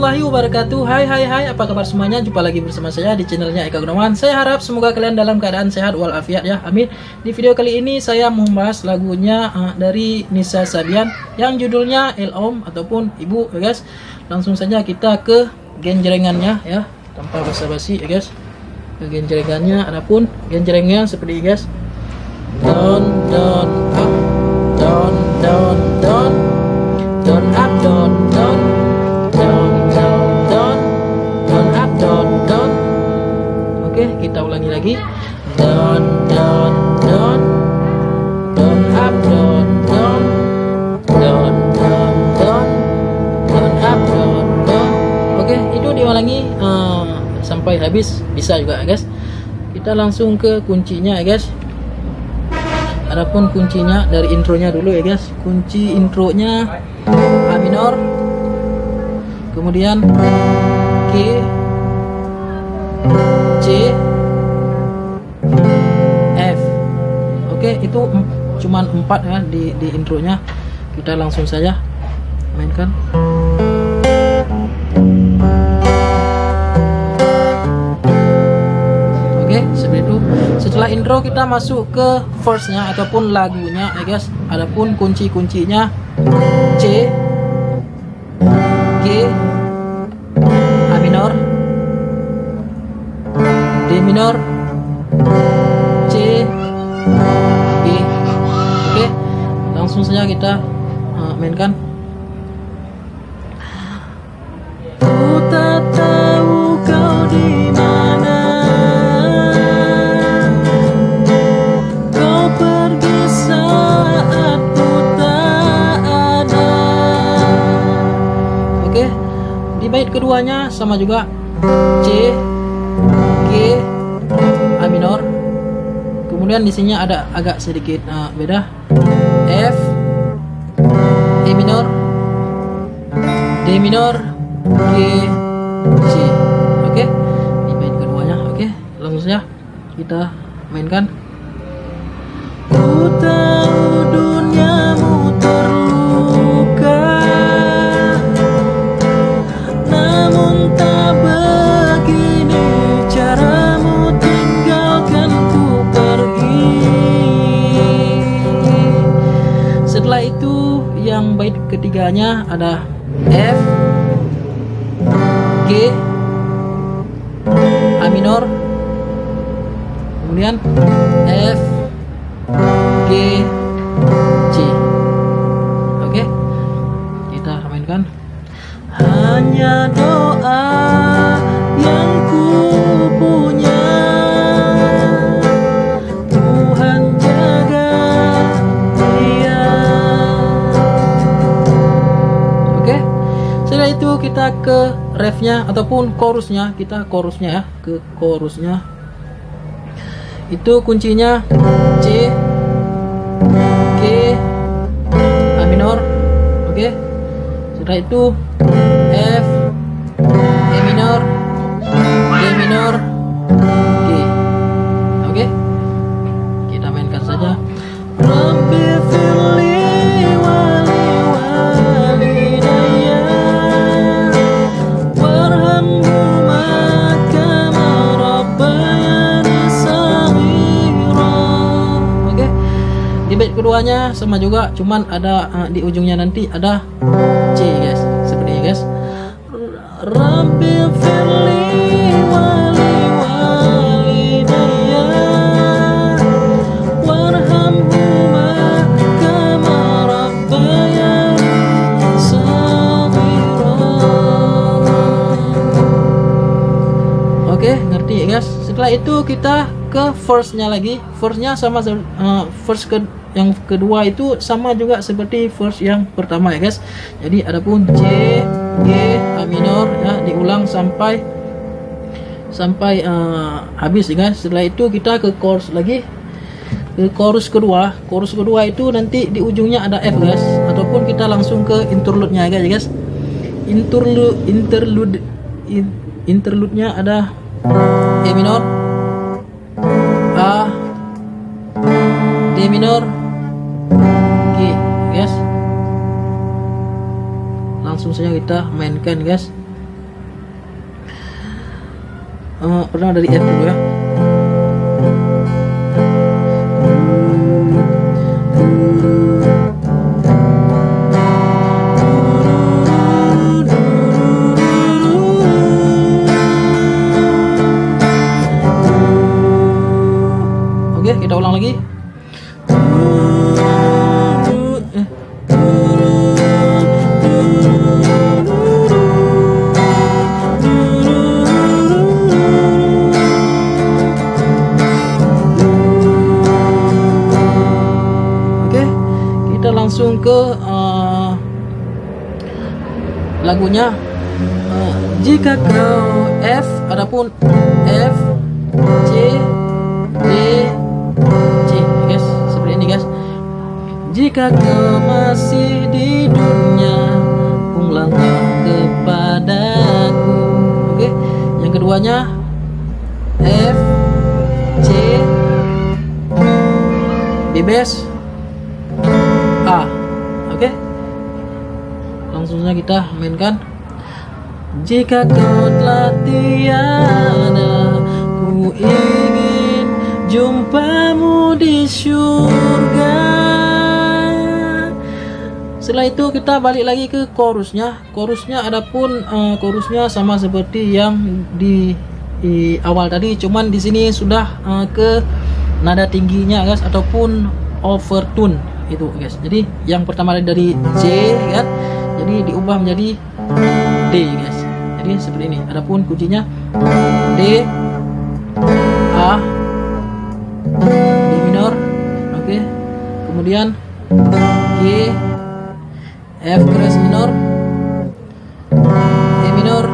warahmatullahi wabarakatuh. Hai, apa kabar semuanya? Jumpa lagi bersama saya di channelnya Eka Gunawan. Saya harap semoga kalian dalam keadaan sehat walafiat ya, amin. Di video kali ini saya membahas lagunya dari Nisa Sabian yang judulnya El Om ataupun Ibu ya guys. Langsung saja kita ke genjrengannya ya, tanpa basa-basi ya guys. Ke genjrengannya, adapun genjrengnya seperti ini guys. Down up, down up, down up. Oke, kita ulangi lagi. Down up, down up, Oke, itu diulangi sampai habis, bisa juga guys. Kita langsung ke kuncinya ya guys. Adapun kuncinya dari intronya dulu ya guys. Kunci intronya A minor, kemudian G, C, F. Oke, itu cuman 4 ya di intronya. Kita langsung saja mainkan. Oke, seperti itu. Setelah intro kita masuk ke verse-nya ataupun lagunya ya guys. Adapun kunci-kuncinya C, G, A minor, D minor, C, G. Oke, langsung saja kita mainkan. Ku tak tahu kau di mana, kau pergi saat ku tak ada. Oke, di bait keduanya sama juga, C, G, A minor. Kemudian di sini ada agak sedikit beda, F, E minor, D minor, G, C. Oke, di bait keduanya. Oke, langsung saja kita mainkan. Ku tahu duniamu terluka, namun tak begini caramu tinggalkan ku pergi. Setelah itu yang bait ketiganya ada F, G, A minor, kemudian F, G, C. Oke, kita mainkan. Hanya doa yang ku punya, Tuhan jaga dia. Oke, setelah itu kita ke refnya ataupun chorusnya. Kita chorusnya ya, ke chorusnya. Itu kuncinya C, G, A minor. Oke, setelah itu F, E minor, D minor, G. Oke, kita mainkan saja. Rabbi firli wali walidayya warhamhuma kama rabbayani shaghira. Oke, di bait keduanya sama juga, cuman ada di ujungnya nanti ada C guys, seperti ini guys. Rabbi firli wali walidayya warhamhuma kama rabbayani shaghira. Oke, ngerti ya guys. Setelah itu kita ke verse-nya lagi. Verse-nya sama verse yang kedua itu sama juga seperti verse yang pertama ya guys. Jadi adapun C, G, A minor ya, diulang sampai habis ya guys. Setelah itu kita ke chorus lagi, ke chorus kedua. Chorus kedua itu nanti di ujungnya ada F guys, ataupun kita langsung ke interlude-nya ya guys. Interlude-nya ada E minor, A, D minor, G guys. Langsung saja kita mainkan guys. pertama dari F dulu ya. Oke, kita ulang lagi. Langsung ke lagunya. Jika kau F, adapun F, C, D, C, guys, seperti ini guys. Jika kau masih di dunia, pulanglah kepadaku. Oke, yang keduanya F, C, B bass, A. Oke, langsung saja kita mainkan. Jika kau telah tiada, ku ingin jumpamu di surga. Setelah itu kita balik lagi ke chorusnya. Chorusnya adapun chorusnya sama seperti yang di awal tadi, cuman di sini sudah ke nada tingginya guys, ataupun overtone itu guys. Jadi yang pertama dari C kan, jadi diubah menjadi D guys. Jadi seperti ini. Adapun kuncinya D, A, B minor, oke. Kemudian G, F keras minor, E minor,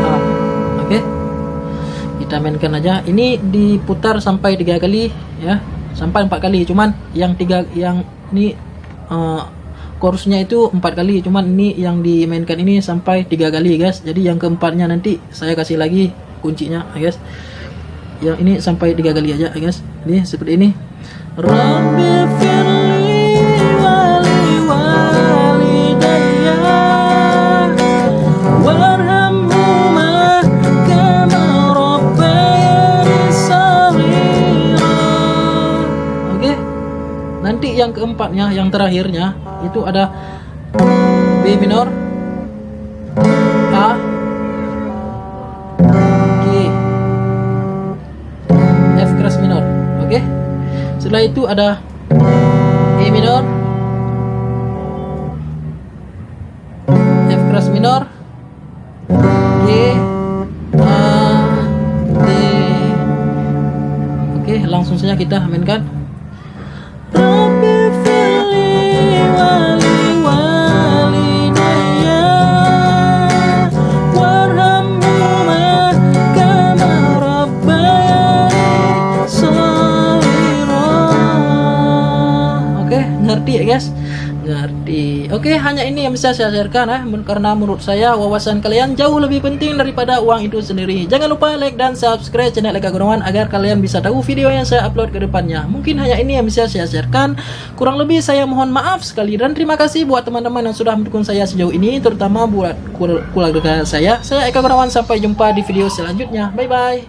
A. Oke. Kita mainkan aja. Ini diputar sampai 3 kali ya. Sampai 4 kali, cuman yang ini chorusnya itu 4 kali, cuman ini yang dimainkan ini sampai 3 kali guys. Jadi yang keempatnya nanti saya kasih lagi kuncinya guys. Yang ini sampai 3 kali aja guys. Ini seperti ini. Rabbi firli wali walidayya warhamhuma kama rabbayani shaghira. Oke. Nanti yang keempatnya, yang terakhirnya itu ada B minor, A, G, F keras minor. Oke. Setelah itu ada E minor, F keras minor, G, A, D. Oke, langsung saja kita mainkan. Ngerti ya guys? Ngerti. Oke, hanya ini yang bisa saya sharekan ya, karena menurut saya wawasan kalian jauh lebih penting daripada uang itu sendiri. Jangan lupa like dan subscribe channel Eka Gunawan agar kalian bisa tahu video yang saya upload ke depannya. Mungkin hanya ini yang bisa saya sharekan. Kurang lebih saya mohon maaf sekali, dan terima kasih buat teman-teman yang sudah mendukung saya sejauh ini, terutama buat keluarga saya. Saya Eka Gunawan, sampai jumpa di video selanjutnya. Bye bye.